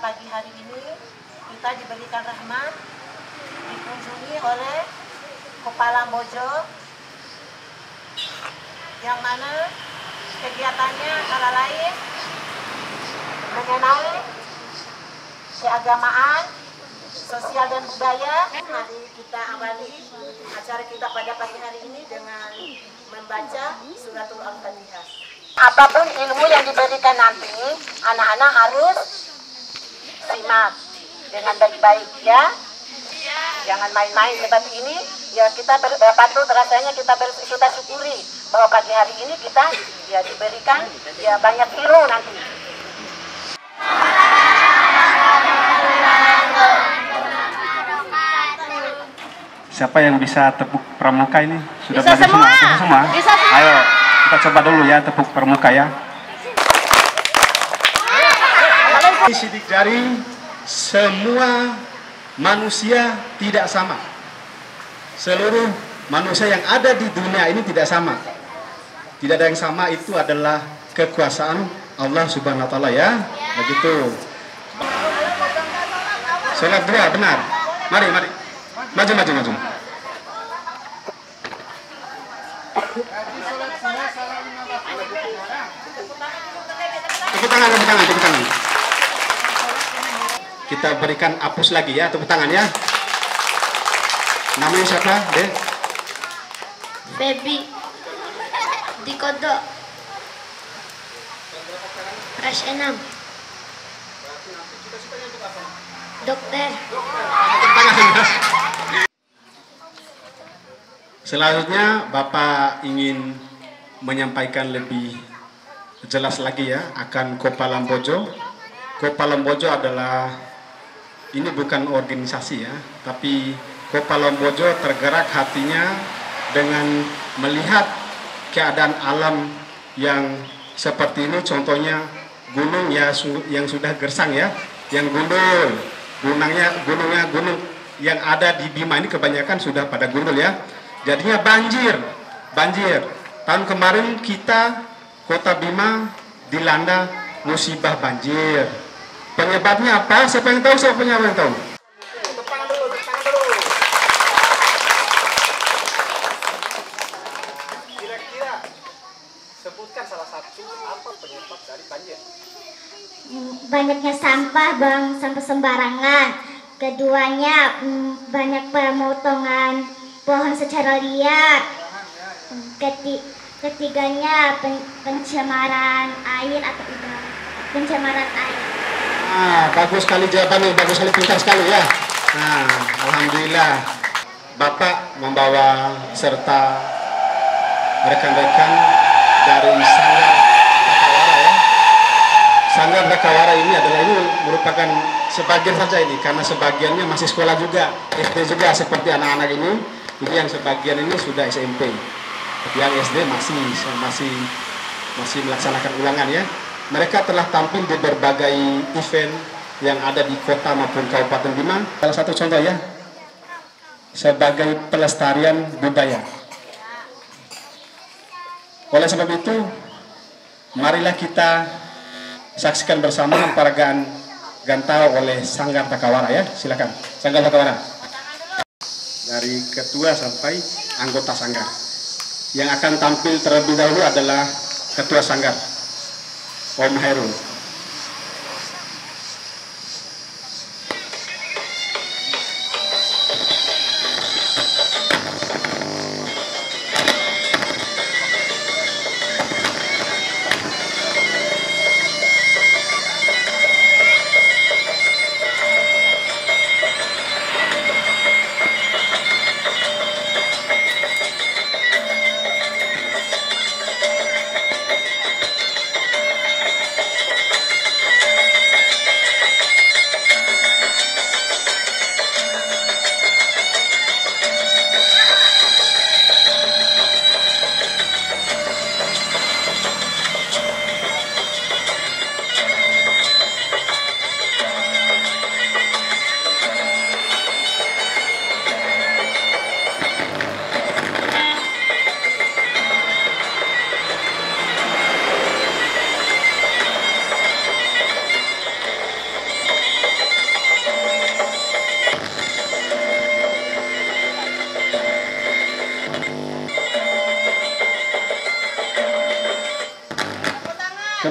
pagi hari ini kita diberikan rahmat dikunjungi oleh Kepala Bojo yang mana kegiatannya antara lain mengenai keagamaan, sosial dan budaya. Mari kita awali acara kita pada pagi hari ini dengan membaca suratul Al-Fatihah. Apapun ilmu yang diberikan nanti, anak-anak harus simak dengan baik-baik ya. Jangan main-main seperti ini. Ya kita patut rasanya kita syukuri bahwa pagi hari ini kita ya diberikan ya banyak ilmu nanti. Siapa yang bisa tepuk pramuka ini? Sudah bisa semua. Bisa semua? Bisa semua. Ayo, kita coba dulu ya tepuk pramuka ya. Sidik jari, semua manusia tidak sama. Seluruh manusia yang ada di dunia ini tidak sama. Tidak ada yang sama, itu adalah kekuasaan Allah Subhanahu wa Ta'ala ya. Begitu. Sholat dua benar. Mari. Maju. Tepuk tangan. Kita berikan apus lagi ya, tepuk tangan ya. Namanya siapa, Dek? Baby di kodok kelas 6 dokter. Selanjutnya Bapak ingin menyampaikan lebih jelas lagi ya akan Kopalem Bojo. Kopalem Bojo adalah, ini bukan organisasi ya, tapi Kopalem Bojo tergerak hatinya dengan melihat keadaan alam yang seperti ini. Contohnya gunung ya yang sudah gersang ya, yang gundul, gunung yang ada di Bima ini kebanyakan sudah pada gundul ya. Jadinya banjir. Tahun kemarin kita Kota Bima dilanda musibah banjir. Penyebabnya apa? Siapa yang tahu? Kira-kira sebutkan salah satu apa penyebab dari banjir? Banyaknya sampah, sampah sembarangan. Keduanya banyak pemotongan pohon secara liar. Ketiganya pencemaran air atau udara. Pencemaran air. Bagus sekali jawabannya, bagus sekali, pintar sekali ya. Nah, alhamdulillah Bapak membawa serta rekan-rekan dari Sanggar Rakawara ya. Sanggar Rakawara ini merupakan sebagian saja ini, karena sebagiannya masih sekolah juga, SD juga seperti anak-anak ini. Ini yang sebagian ini sudah SMP, yang SD masih melaksanakan ulangan ya. Mereka telah tampil di berbagai event yang ada di kota maupun Kabupaten Bima. Salah satu contoh ya, sebagai pelestarian budaya. Oleh sebab itu, marilah kita saksikan bersama peragaan Gantau oleh Sanggar Rakawara ya. Silakan, Sanggar Rakawara. Dari ketua sampai anggota Sanggar. Yang akan tampil terlebih dahulu adalah ketua Sanggar, Om Hairul.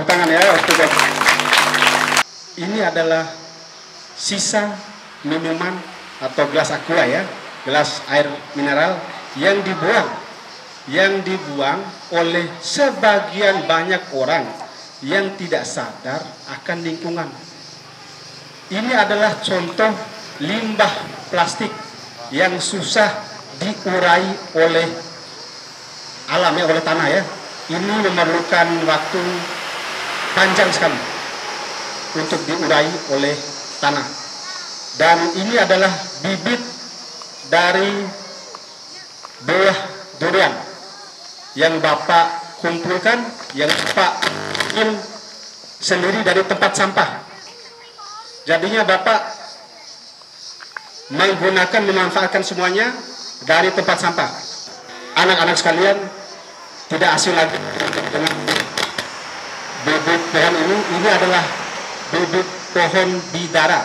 tangan ya. Ini adalah sisa minuman atau gelas aqua ya, gelas air mineral yang dibuang oleh sebagian banyak orang yang tidak sadar akan lingkungan. Ini adalah contoh limbah plastik yang susah diurai oleh alam ya, oleh tanah ya. Ini memerlukan waktu panjang sekali untuk diurai oleh tanah. Dan ini adalah bibit dari buah durian yang Bapak kumpulkan, yang Bapak ingin sendiri dari tempat sampah. Jadinya Bapak memanfaatkan semuanya dari tempat sampah. Anak-anak sekalian, tidak asing lagi dengan bibit pohon ini. Ini adalah bibit pohon bidara.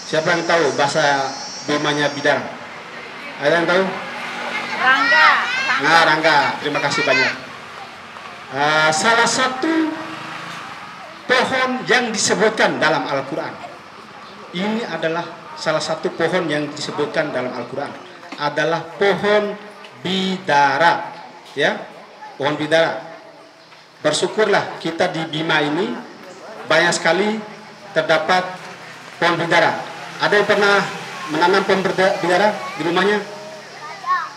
Siapa yang tahu bahasa Bimanya bidara? Ada yang tahu? Rangga. Nah, Rangga, terima kasih banyak. Salah satu pohon yang disebutkan dalam Al-Quran. Ini adalah salah satu pohon yang disebutkan dalam Al-Quran. Adalah pohon bidara. Ya. Pohon bidara. Bersyukurlah kita di Bima ini banyak sekali terdapat pohon bidara. Ada yang pernah menanam pohon bidara di rumahnya?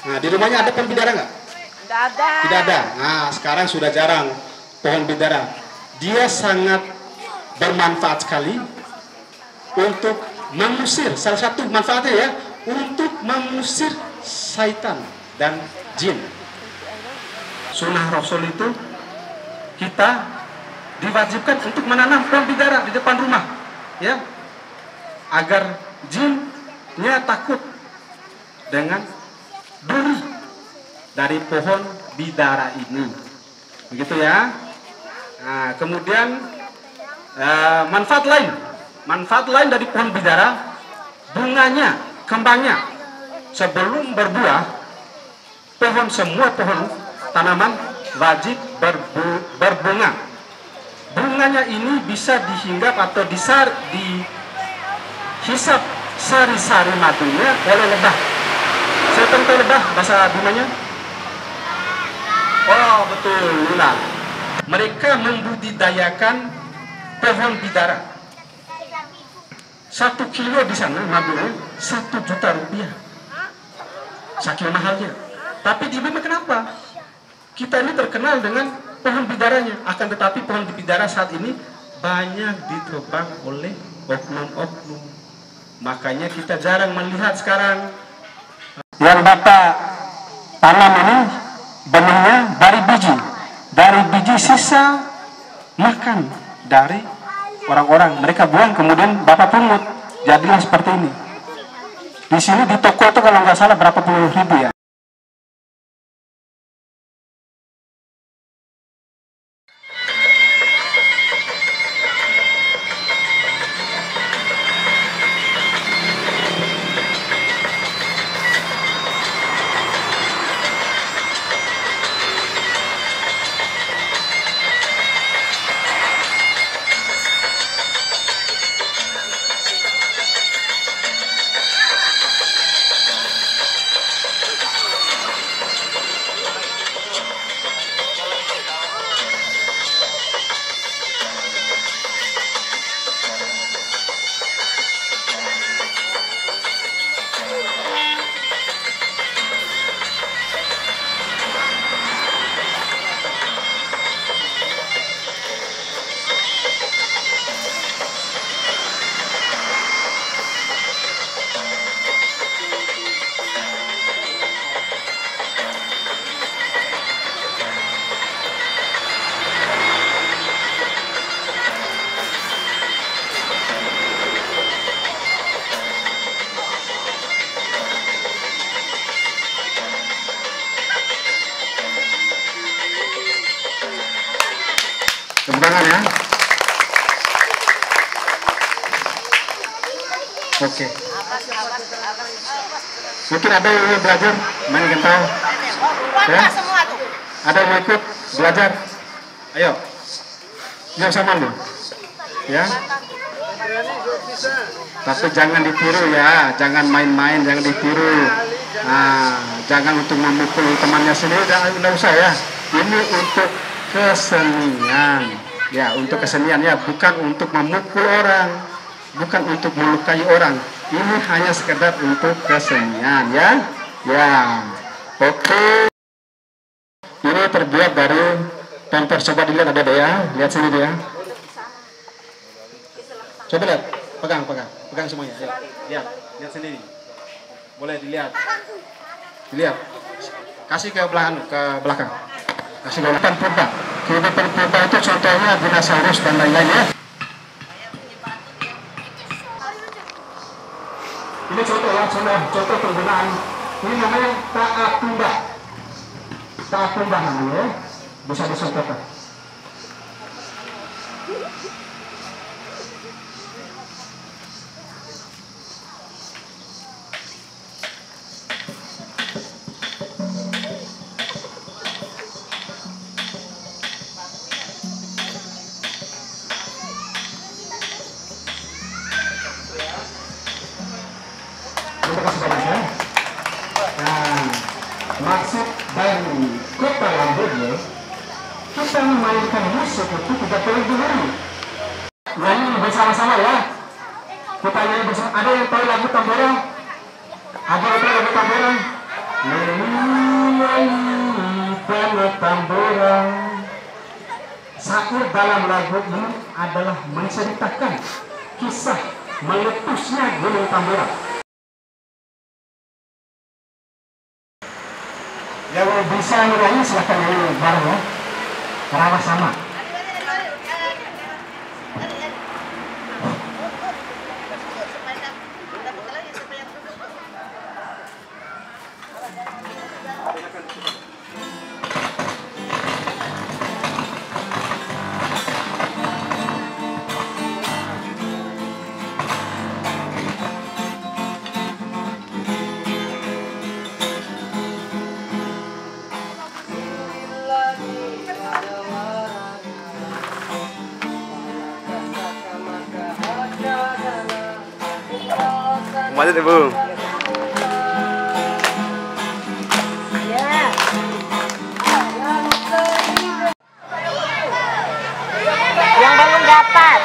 Nah, di rumahnya ada pohon bidara nggak? Tidak ada. Tidak ada. Nah, sekarang sudah jarang pohon bidara. Dia sangat bermanfaat sekali untuk mengusir, salah satu manfaatnya ya, untuk mengusir syaitan dan jin. Sunnah Rasul itu kita diwajibkan untuk menanam pohon bidara di depan rumah, ya, agar jinnya takut dengan duri dari pohon bidara ini, begitu ya. Nah, kemudian manfaat lain dari pohon bidara, bunganya, kembangnya, sebelum berbuah, semua pohon tanaman wajib berbunga. Bunganya ini bisa dihinggap atau dihisap sari-sari madunya oleh lebah. Saya tahu lebah bahasa bunganya? Oh betul, lula. Mereka membudidayakan pohon bidara. 1 kilo di sana madunya 1 juta rupiah. Saking mahalnya. Tapi di Bima kenapa? Kita ini terkenal dengan pohon bidaranya, akan tetapi pohon bidara saat ini banyak ditebang oleh oknum-oknum. Makanya kita jarang melihat sekarang. Yang Bapak tanam ini benihnya dari biji sisa makan dari orang-orang. Mereka buang kemudian Bapak pungut, jadilah seperti ini. Di sini di toko itu kalau nggak salah berapa puluh ribu ya. Tepuk tangan ya. Oke. Mungkin ada yang mau belajar main gentong. Ya? Ada yang mau ikut belajar? Ayo. nggak usah malu, ya. Tapi jangan ditiru ya, jangan main-main, jangan ditiru. Nah, jangan untuk memukul temannya sendiri, nggak usah ya. Ini untuk kesenian, ya, untuk kesenian ya, bukan untuk memukul orang, bukan untuk melukai orang. Ini hanya sekedar untuk kesenian ya, ya. Oke. Ini terbuat dari pamper. Coba dilihat ada ya, lihat sini dia. Coba lihat, pegang semuanya. Lihat sendiri. Boleh dilihat. Dilihat. Kasih ke belakang. Kasih ke belakang purba. Kehidupan purba itu contohnya dinosaurus dan lain-lain ya. Ini contoh ya, contoh penggunaan. Ini namanya taat tumbah. Taat tumbah namanya ya. Bisa dicontohkan. Terima kasih banyak ya. Nah, maksud dari Kota Lambojo, kita memainkan musik itu tidak perlu dihuri. Nyanyi bersama-sama ya. Kita nyanyi bersama. Ada yang tahu lagu Tambora? Ada yang tahu lagu Tambora? Nyanyi Tambora. Syair dalam lagu ini adalah menceritakan kisah meletusnya Gunung Tambora. Yang bisa nyanyi silahkan nyanyi bareng ya. Karena sama. Macet Ibu. Yang belum dapat.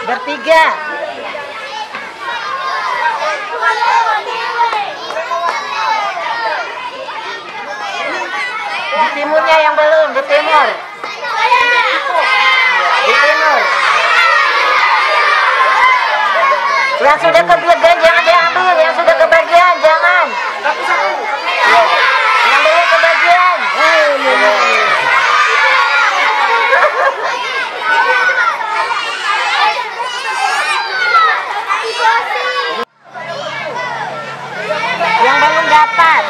Bertiga. Di timurnya yang belum, di timur. Di timur. Yang sudah kebagian jangan diambil, yang sudah kebagian jangan. Yang belum kebagian. Yang belum dapat.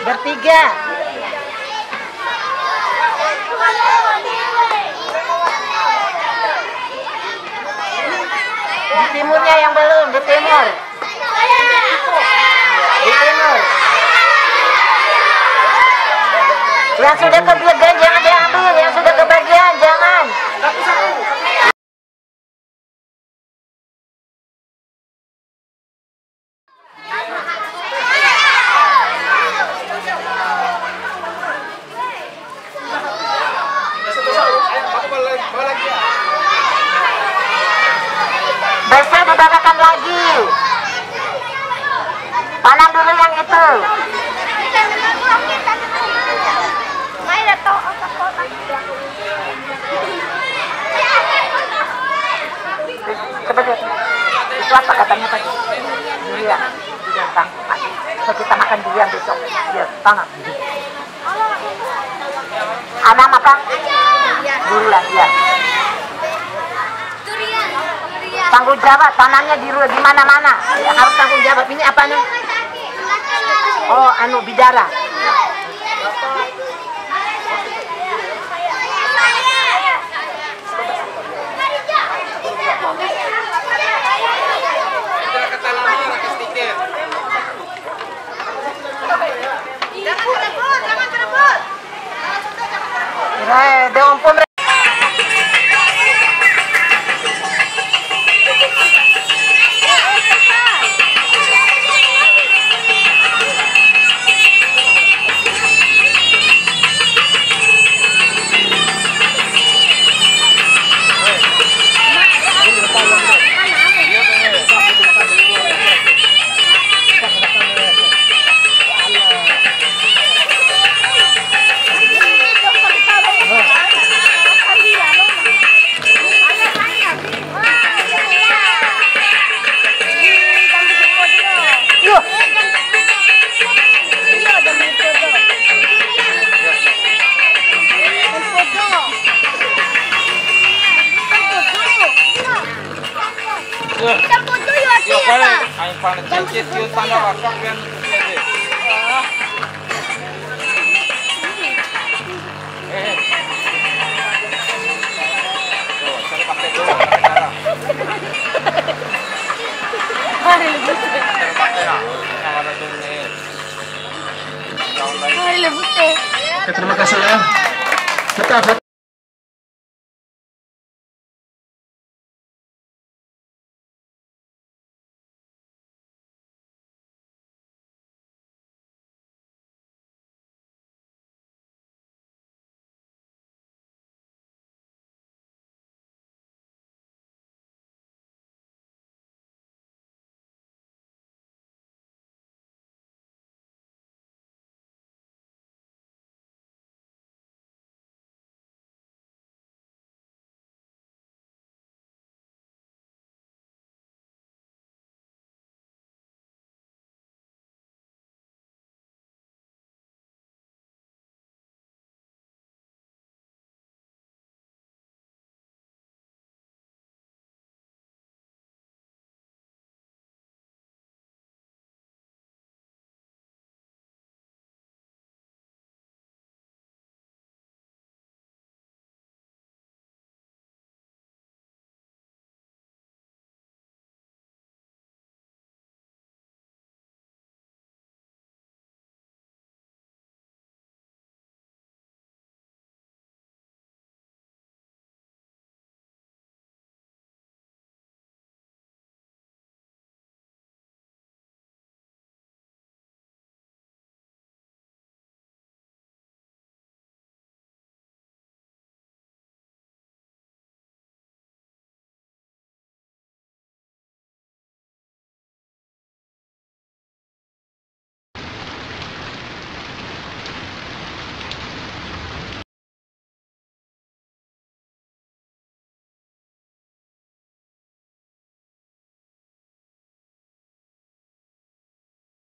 Bertiga. Di timurnya yang belum, di timur. Di timur. Yang sudah kebagian jangan diambil, yang sudah kebagian jangan. Besok dibawakan lagi. Panam dulu yang itu. Main atau itu apa katanya tadi? Durian. Durian Bang. So, kita makan durian besok. Ya, Bang. Anak makan? Durian, ya. Tanggung jawab, tanamnya di mana-mana. Ya, harus tanggung jawab. Ini apa nih? Oh, bidara. Oke, terima kasih ya. Kita